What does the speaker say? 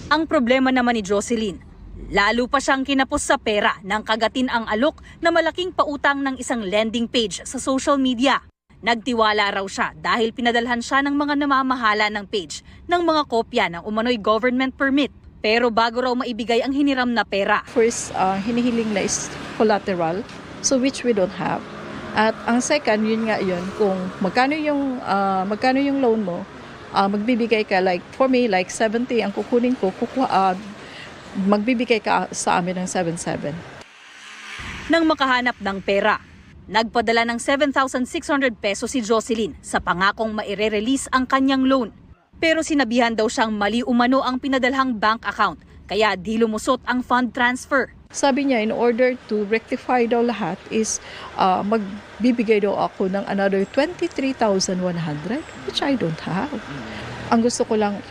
Ang problema naman ni Jocelyn, lalo pa siyang kinapos sa pera nang kagatin ang alok na malaking pautang ng isang lending page sa social media. Nagtiwala raw siya dahil pinadalhan siya ng mga namamahala ng page ng mga kopya ng umano'y government permit. Pero bago raw maibigay ang hiniram na pera, First, hinihiling na is collateral, so which we don't have. At ang second, yun nga yun, kung magkano yung loan mo, magbibigay ka, like for me, like 70 ang kukunin ko, magbibigay ka sa amin ng 77. nang makahanap ng pera, nagpadala ng 7,600 pesos si Jocelyn sa pangakong maire-release ang kanyang loan. Pero sinabihan daw siyang mali umano ang pinadalhang bank account, kaya di lumusot ang fund transfer. Sabi niya, in order to rectify daw lahat is magbibigay daw ako ng another 23,100, which I don't have. Ang gusto ko lang